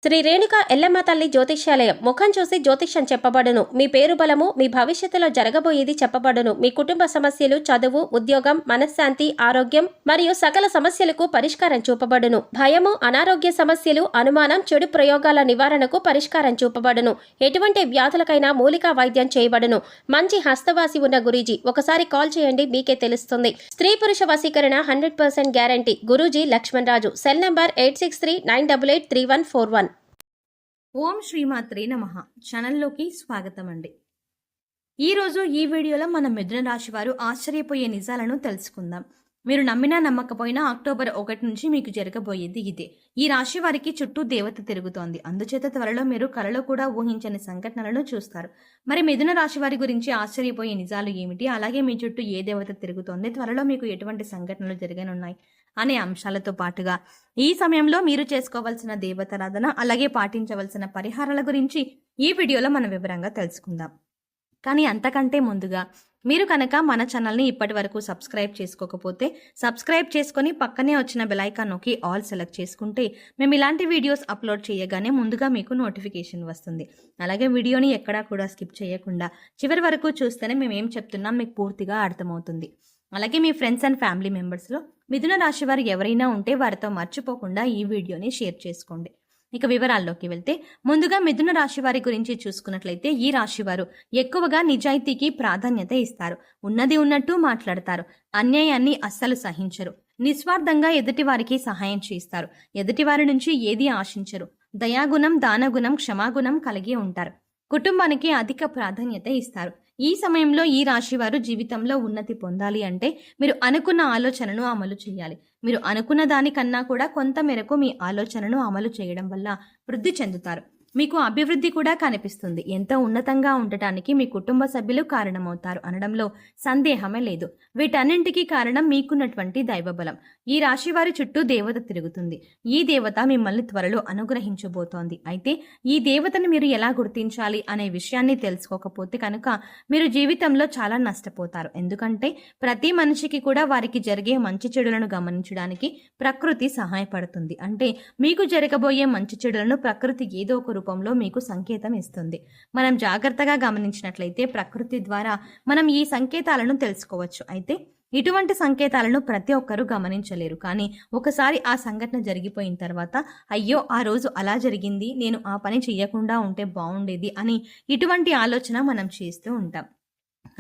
శ్రీ రేణుక ఎల్లమ్మ తల్లి జ్యోతిష్యాలయం ముఖం చూసి జ్యోతిష్యం చెప్పబడును. మీ పేరు బలము, మీ భవిష్యత్తులో జరగబోయేది చెప్పబడును. మీ కుటుంబ సమస్యలు, చదువు, ఉద్యోగం, మనశ్శాంతి, ఆరోగ్యం మరియు సకల సమస్యలకు పరిష్కారం చూపబడును. భయము, అనారోగ్య సమస్యలు, అనుమానం, చెడు ప్రయోగాల నివారణకు పరిష్కారం చూపబడును. ఎటువంటి వ్యాధులకైనా మూలికా వైద్యం చేయబడును. మంచి హస్తవాసి ఉన్న గురూజీ, ఒకసారి కాల్ చేయండి, మీకే తెలుస్తుంది. స్త్రీ పురుష వశీకరణ 100% guarantee. Guruji Lakshman Raju. Cell number 8639883141. ఓం శ్రీమాత్రే నమః. ఛానల్లోకి స్వాగతం అండి. ఈరోజు ఈ వీడియోలో మన మిథున రాశి వారు ఆశ్చర్యపోయే నిజాలను తెలుసుకుందాం. మీరు నమ్మినా నమ్మకపోయినా అక్టోబర్ 1 నుంచి మీకు జరగబోయేది ఇదే. ఈ రాశి వారికి చుట్టూ దేవత తిరుగుతోంది. అందుచేత త్వరలో మీరు కలలో కూడా ఊహించని సంఘటనలను చూస్తారు. మరి మిథున రాశి వారి గురించి ఆశ్చర్యపోయే నిజాలు ఏమిటి, అలాగే మీ చుట్టూ ఏ దేవత తిరుగుతోంది, త్వరలో మీకు ఎటువంటి సంఘటనలు జరగనున్నాయి అనే అంశాలతో పాటుగా ఈ సమయంలో మీరు చేసుకోవాల్సిన దేవతారాధన, అలాగే పాటించవలసిన పరిహారాల గురించి ఈ వీడియోలో మనం వివరంగా తెలుసుకుందాం. కానీ అంతకంటే ముందుగా మీరు కనుక మన ఛానల్ని ఇప్పటి వరకు సబ్స్క్రైబ్ చేసుకోకపోతే సబ్స్క్రైబ్ చేసుకొని పక్కనే వచ్చిన బెల్ ఐకాన్ నొక్కి ఆల్ సెలెక్ట్ చేసుకుంటే మేము ఇలాంటి వీడియోస్ అప్లోడ్ చేయగానే ముందుగా మీకు నోటిఫికేషన్ వస్తుంది. అలాగే వీడియోని ఎక్కడా కూడా స్కిప్ చేయకుండా చివరి వరకు చూస్తేనే మేము ఏం చెప్తున్నాం మీకు పూర్తిగా అర్థమవుతుంది. అలాగే మీ ఫ్రెండ్స్ అండ్ ఫ్యామిలీ మెంబర్స్లో మిథున రాశి వారు ఎవరైనా ఉంటే వారితో మర్చిపోకుండా ఈ వీడియోని షేర్ చేసుకోండి. ఇక వివరాల్లోకి వెళ్తే ముందుగా మిథున రాశి వారి గురించి చూసుకున్నట్లయితే ఈ రాశి వారు ఎక్కువగా నిజాయితీకి ప్రాధాన్యత ఇస్తారు. ఉన్నది ఉన్నట్టు మాట్లాడతారు. అన్యాయాన్ని అస్సలు సహించరు. నిస్వార్థంగా ఎదుటివారికి సహాయం చేస్తారు. ఎదుటివారి నుంచి ఏది ఆశించరు. దయాగుణం, దానగుణం, క్షమాగుణం కలిగి ఉంటారు. కుటుంబానికి అధిక ప్రాధాన్యత ఇస్తారు. ఈ సమయంలో ఈ రాశి వారు జీవితంలో ఉన్నతి పొందాలి అంటే మీరు అనుకున్న ఆలోచనను అమలు చేయాలి. మీరు అనుకున్న దానికన్నా కూడా కొంత మేరకు మీ ఆలోచనను అమలు చేయడం వల్ల వృద్ధి చెందుతారు. మీకు అభివృద్ధి కూడా కనిపిస్తుంది. ఎంతో ఉన్నతంగా ఉండటానికి మీ కుటుంబ సభ్యులు కారణమవుతారు అనడంలో సందేహమే లేదు. వీటన్నింటికీ కారణం మీకున్నటువంటి దైవబలం. ఈ రాశి వారి చుట్టూ దేవత తిరుగుతుంది. ఈ దేవత మిమ్మల్ని త్వరలో అనుగ్రహించబోతోంది. అయితే ఈ దేవతను మీరు ఎలా గుర్తించాలి అనే విషయాన్ని తెలుసుకోకపోతే కనుక మీరు జీవితంలో చాలా నష్టపోతారు. ఎందుకంటే ప్రతి మనిషికి కూడా వారికి జరిగే మంచి చెడులను గమనించడానికి ప్రకృతి సహాయపడుతుంది. అంటే మీకు జరగబోయే మంచి చెడులను ప్రకృతి ఏదో ఒక రూపంలో మీకు సంకేతం ఇస్తుంది. మనం జాగ్రత్తగా గమనించినట్లయితే ప్రకృతి ద్వారా మనం ఈ సంకేతాలను తెలుసుకోవచ్చు. అయితే ఇటువంటి సంకేతాలను ప్రతి ఒక్కరూ గమనించలేరు. కానీ ఒకసారి ఆ సంఘటన జరిగిపోయిన తర్వాత అయ్యో ఆ రోజు అలా జరిగింది, నేను ఆ పని చేయకుండా ఉంటే బాగుండేది అని ఇటువంటి ఆలోచన మనం చేస్తూ ఉంటాం.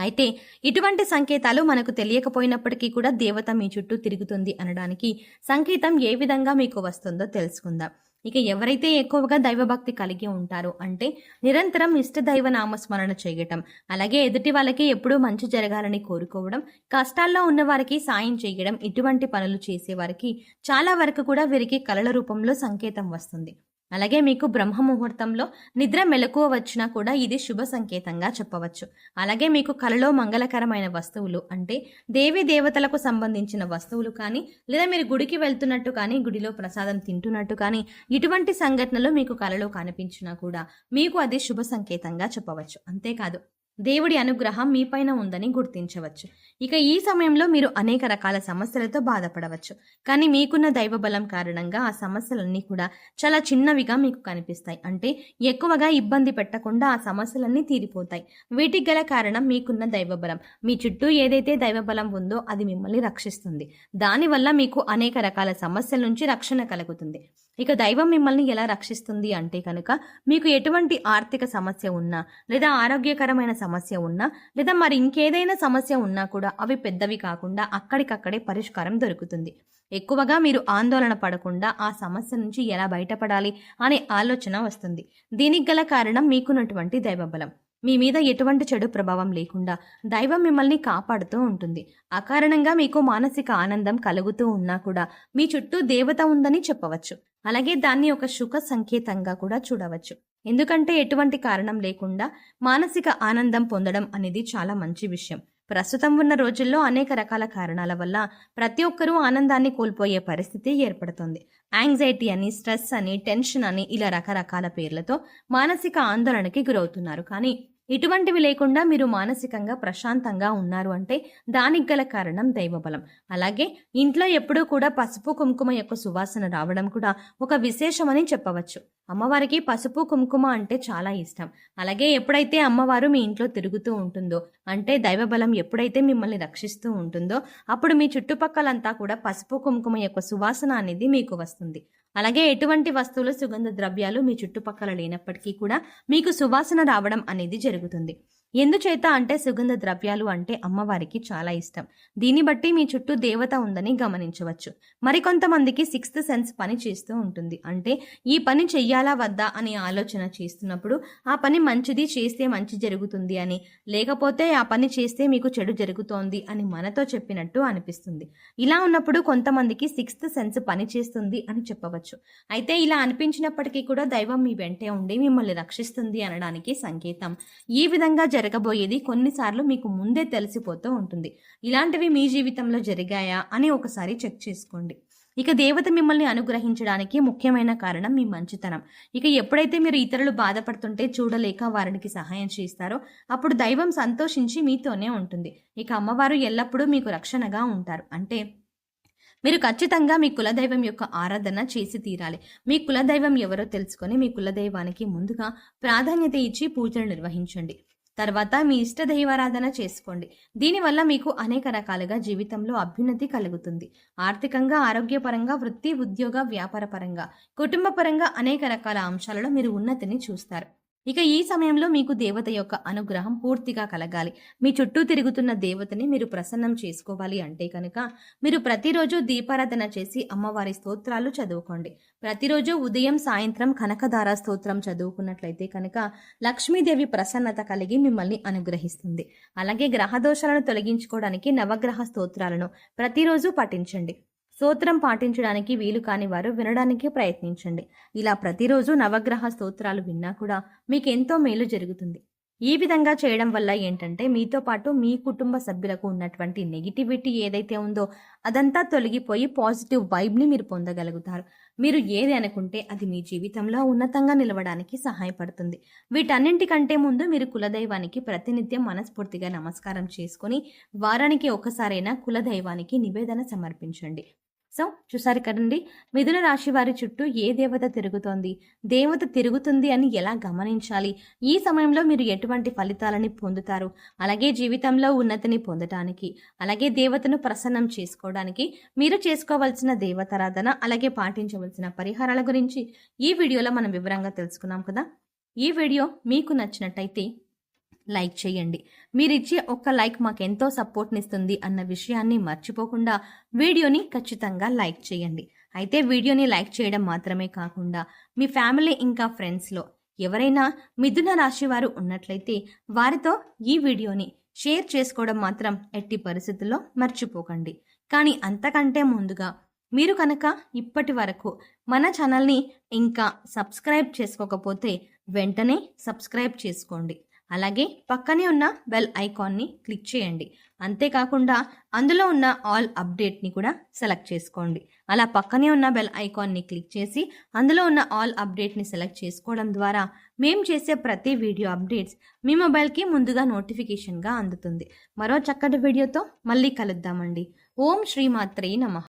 అయితే ఇటువంటి సంకేతాలు మనకు తెలియకపోయినప్పటికీ కూడా దేవత మీ చుట్టూ తిరుగుతుంది అనడానికి సంకేతం ఏ విధంగా మీకు వస్తుందో తెలుసుకుందాం. ఇక ఎవరైతే ఎక్కువగా దైవభక్తి కలిగి ఉంటారో అంటే నిరంతరం ఇష్టదైవ నామస్మరణ చేయటం, అలాగే ఎదుటి వాళ్ళకి ఎప్పుడూ మంచి జరగాలని కోరుకోవడం, కష్టాల్లో ఉన్న వారికి సాయం చేయడం, ఇటువంటి పనులు చేసేవారికి చాలా వరకు కూడా వీరికి కలల రూపంలో సంకేతం వస్తుంది. అలాగే మీకు బ్రహ్మ ముహూర్తంలో నిద్ర మెలకువ వచ్చినా కూడా ఇది శుభ సంకేతంగా చెప్పవచ్చు. అలాగే మీకు కలలో మంగళకరమైన వస్తువులు అంటే దేవీ దేవతలకు సంబంధించిన వస్తువులు కానీ, లేదా మీరు గుడికి వెళ్తున్నట్టు కానీ, గుడిలో ప్రసాదం తింటున్నట్టు కానీ ఇటువంటి సంఘటనలు మీకు కలలో కనిపించినా కూడా మీకు అది శుభ సంకేతంగా చెప్పవచ్చు. అంతేకాదు దేవుడి అనుగ్రహం మీపైన ఉందని గుర్తించవచ్చు. ఇక ఈ సమయంలో మీరు అనేక రకాల సమస్యలతో బాధపడవచ్చు. కానీ మీకున్న దైవబలం కారణంగా ఆ సమస్యలన్నీ కూడా చాలా చిన్నవిగా మీకు కనిపిస్తాయి. అంటే ఎక్కువగా ఇబ్బంది పెట్టకుండా ఆ సమస్యలన్నీ తీరిపోతాయి. వీటికి గల కారణం మీకున్న దైవబలం. మీ చుట్టూ ఏదైతే దైవబలం ఉందో అది మిమ్మల్ని రక్షిస్తుంది. దానివల్ల మీకు అనేక రకాల సమస్యల నుంచి రక్షణ కలుగుతుంది. ఇక దైవం మిమ్మల్ని ఎలా రక్షిస్తుంది అంటే కనుక మీకు ఎటువంటి ఆర్థిక సమస్య ఉన్నా, లేదా ఆరోగ్యకరమైన సమస్య ఉన్నా, లేదా మరి ఇంకేదైనా సమస్య ఉన్నా కూడా అవి పెద్దవి కాకుండా అక్కడికక్కడే పరిష్కారం దొరుకుతుంది. ఎక్కువగా మీరు ఆందోళన పడకుండా ఆ సమస్య నుంచి ఎలా బయటపడాలి అనే ఆలోచన వస్తుంది. దీనికి గల కారణం మీకున్నటువంటి దైవబలం. మీ మీద ఎటువంటి చెడు ప్రభావం లేకుండా దైవం మిమ్మల్ని కాపాడుతూ ఉంటుంది. అకారణంగా మీకు మానసిక ఆనందం కలుగుతూ ఉన్నా కూడా మీ చుట్టూ దేవత ఉందని చెప్పవచ్చు. అలాగే దాన్ని ఒక సుఖ సంకేతంగా కూడా చూడవచ్చు. ఎందుకంటే ఎటువంటి కారణం లేకుండా మానసిక ఆనందం పొందడం అనేది చాలా మంచి విషయం. ప్రస్తుతం ఉన్న రోజుల్లో అనేక రకాల కారణాల వల్ల ప్రతి ఒక్కరూ ఆనందాన్ని కోల్పోయే పరిస్థితి ఏర్పడుతుంది. యాంగ్జైటీ అని, స్ట్రెస్ అని, టెన్షన్ అని ఇలా రకరకాల పేర్లతో మానసిక ఆందోళనకి గురవుతున్నారు. కానీ ఇటువంటివి లేకుండా మీరు మానసికంగా ప్రశాంతంగా ఉన్నారు అంటే దానికి గల కారణం దైవబలం. అలాగే ఇంట్లో ఎప్పుడూ కూడా పసుపు కుంకుమ యొక్క సువాసన రావడం కూడా ఒక విశేషమని చెప్పవచ్చు. అమ్మవారికి పసుపు కుంకుమ అంటే చాలా ఇష్టం. అలాగే ఎప్పుడైతే అమ్మవారు మీ ఇంట్లో తిరుగుతూ ఉంటుందో అంటే దైవబలం ఎప్పుడైతే మిమ్మల్ని రక్షిస్తూ ఉంటుందో అప్పుడు మీ చుట్టుపక్కలంతా కూడా పసుపు కుంకుమ యొక్క సువాసన అనేది మీకు వస్తుంది. అలాగే ఎటువంటి వస్తువులు సుగంధ ద్రవ్యాలు మీ చుట్టుపక్కల లేనప్పటికీ కూడా మీకు సువాసన రావడం అనేది జరుగుతుంది. ఎందుచేత అంటే సుగంధ ద్రవ్యాలు అంటే అమ్మవారికి చాలా ఇష్టం. దీన్ని బట్టి మీ చుట్టూ దేవత ఉందని గమనించవచ్చు. మరికొంతమందికి సిక్స్త్ సెన్స్ పని చేస్తూ ఉంటుంది. అంటే ఈ పని చెయ్యాలా వద్దా అని ఆలోచన చేస్తున్నప్పుడు ఆ పని మంచిది చేస్తే మంచి జరుగుతుంది అని, లేకపోతే ఆ పని చేస్తే మీకు చెడు జరుగుతోంది అని మనతో చెప్పినట్టు అనిపిస్తుంది. ఇలా ఉన్నప్పుడు కొంతమందికి సిక్స్త్ సెన్స్ పని చేస్తుంది అని చెప్పవచ్చు. అయితే ఇలా అనిపించినప్పటికీ కూడా దైవం మీ వెంటే ఉండి మిమ్మల్ని రక్షిస్తుంది అనడానికి సంకేతం. ఈ విధంగా జరగబోయేది కొన్నిసార్లు మీకు ముందే తెలిసిపోతూ ఉంటుంది. ఇలాంటివి మీ జీవితంలో జరిగాయా అని ఒకసారి చెక్ చేసుకోండి. ఇక దేవత మిమ్మల్ని అనుగ్రహించడానికి ముఖ్యమైన కారణం మీ మంచితనం. ఇక ఎప్పుడైతే మీరు ఇతరులు బాధపడుతుంటే చూడలేక వారికి సహాయం చేస్తారో అప్పుడు దైవం సంతోషించి మీతోనే ఉంటుంది. ఇక అమ్మవారు ఎల్లప్పుడూ మీకు రక్షణగా ఉంటారు. అంటే మీరు ఖచ్చితంగా మీ కులదైవం యొక్క ఆరాధన చేసి తీరాలి. మీ కులదైవం ఎవరో తెలుసుకొని మీ కులదైవానికి ముందుగా ప్రాధాన్యత ఇచ్చి పూజలు నిర్వహించండి. తర్వాత మీ ఇష్ట దైవారాధన చేసుకోండి. దీనివల్ల మీకు అనేక రకాలుగా జీవితంలో అభ్యున్నతి కలుగుతుంది. ఆర్థికంగా, ఆరోగ్యపరంగా, వృత్తి, ఉద్యోగ, వ్యాపార పరంగా, కుటుంబ పరంగా అనేక రకాల అంశాలలో మీరు ఉన్నతిని చూస్తారు. ఇక ఈ సమయంలో మీకు దేవత యొక్క అనుగ్రహం పూర్తిగా కలగాలి. మీ చుట్టూ తిరుగుతున్న దేవతని మీరు ప్రసన్నం చేసుకోవాలి అంటే కనుక మీరు ప్రతిరోజు దీపారాధన చేసి అమ్మవారి స్తోత్రాలు చదువుకోండి. ప్రతిరోజు ఉదయం సాయంత్రం కనకదార స్తోత్రం చదువుకున్నట్లయితే కనుక లక్ష్మీదేవి ప్రసన్నత కలిగి మిమ్మల్ని అనుగ్రహిస్తుంది. అలాగే గ్రహదోషాలను తొలగించుకోవడానికి నవగ్రహ స్తోత్రాలను ప్రతిరోజు పఠించండి. స్తోత్రం పాటించడానికి వీలు కాని వారు వినడానికి ప్రయత్నించండి. ఇలా ప్రతిరోజు నవగ్రహ స్తోత్రాలు విన్నా కూడా మీకు ఎంతో మేలు జరుగుతుంది. ఈ విధంగా చేయడం వల్ల ఏంటంటే మీతో పాటు మీ కుటుంబ సభ్యులకు ఉన్నటువంటి నెగిటివిటీ ఏదైతే ఉందో అదంతా తొలగిపోయి పాజిటివ్ వైబ్ని మీరు పొందగలుగుతారు. మీరు ఏది అనుకుంటే అది మీ జీవితంలో ఉన్నతంగా నిలవడానికి సహాయపడుతుంది. వీటన్నింటికంటే ముందు మీరు కులదైవానికి ప్రతినిత్యం మనస్ఫూర్తిగా నమస్కారం చేసుకొని వారానికి ఒకసారైనా కులదైవానికి నివేదన సమర్పించండి. సో చూసారు కదండి, మిథున రాశి వారి చుట్టూ ఏ దేవత తిరుగుతోంది, దేవత తిరుగుతుంది అని ఎలా గమనించాలి, ఈ సమయంలో మీరు ఎటువంటి ఫలితాలని పొందుతారు, అలాగే జీవితంలో ఉన్నతిని పొందడానికి, అలాగే దేవతను ప్రసన్నం చేసుకోవడానికి మీరు చేసుకోవాల్సిన దేవతారాధన, అలాగే పాటించవలసిన పరిహారాల గురించి ఈ వీడియోలో మనం వివరంగా తెలుసుకున్నాం కదా. ఈ వీడియో మీకు నచ్చినట్టయితే లైక్ చేయండి. మీరిచ్చే ఒక్క లైక్ మాకెంతో సపోర్ట్నిస్తుంది అన్న విషయాన్ని మర్చిపోకుండా వీడియోని ఖచ్చితంగా లైక్ చేయండి. అయితే వీడియోని లైక్ చేయడం మాత్రమే కాకుండా మీ ఫ్యామిలీ ఇంకా ఫ్రెండ్స్లో ఎవరైనా మిథున రాశి వారు ఉన్నట్లయితే వారితో ఈ వీడియోని షేర్ చేసుకోవడం మాత్రం ఎట్టి పరిస్థితుల్లో మర్చిపోకండి. కానీ అంతకంటే ముందుగా మీరు కనుక ఇప్పటి వరకు మన ఛానల్ని ఇంకా సబ్స్క్రైబ్ చేసుకోకపోతే వెంటనే సబ్స్క్రైబ్ చేసుకోండి. అలాగే పక్కనే ఉన్న బెల్ ఐకాన్ని క్లిక్ చేయండి. అంతేకాకుండా అందులో ఉన్న ఆల్ అప్డేట్ని కూడా సెలెక్ట్ చేసుకోండి. అలా పక్కనే ఉన్న బెల్ ఐకాన్ని క్లిక్ చేసి అందులో ఉన్న ఆల్ అప్డేట్ని సెలెక్ట్ చేసుకోవడం ద్వారా మేము చేసే ప్రతి వీడియో అప్డేట్స్ మీ మొబైల్కి ముందుగా నోటిఫికేషన్గా అందుతుంది. మరో చక్కటి వీడియోతో మళ్ళీ కలుద్దామండి. ఓం శ్రీమాత్రే నమః.